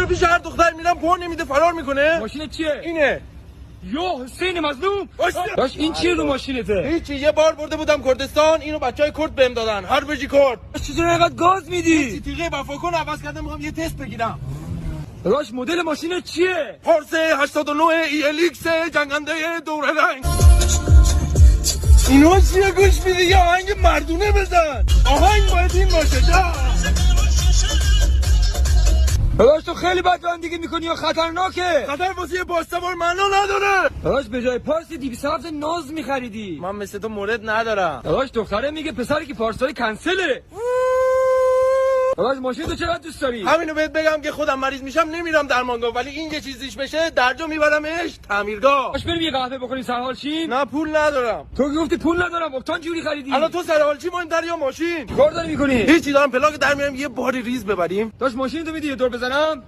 چرا پیش هر دختر میرم پا نمیده فرار میکنه؟ ماشینت چیه؟ اینه. یا حسین مظلوم. داش این چیه رو ماشینته؟ هیچی، یه بار برده بودم کردستان، اینو بچهای کرد بهم دادن. هر بجی کرد. چطور اینقدر گاز میدی؟ تیغه وفاکن عوض کردم، میخوام یه تست بگیرم. داش مدل ماشینت چیه؟ پارسه 89 ایلیکس جنگنده دوره رنگ. اینو چیه گوش میدی؟ یا آهنگ مردونه بزن. آهنگ باید این باشه. داش تو خیلی بد رانندگی میکنی یا خطرناکه؟ خطر واسه یه پاسدار معنا نداره. داش به جای پارس 207 ناز میخریدی. من مثل تو مورد ندارم. داش دختره میگه پسری که پارسال کنسله. داش ماشین تو چقدر دوست داری؟ همینو بهت بگم که خودم مریض میشم نمیرم درمانگاه، ولی این یه چیزیش بشه درجا میبرمش تعمیرگاه. داش بریم یه قهوه بخوریم سرحال شیم؟ نه پول ندارم. تو گفتی پول ندارم، اکتان جوری خریدی؟ الان تو سرحال چی مهمتر یا ماشین؟ کار داری میکنی؟ هیچی، دارم پلاک در میارم یه باری ریز ببریم. داش ماشین تو میدی یه دور بزنم؟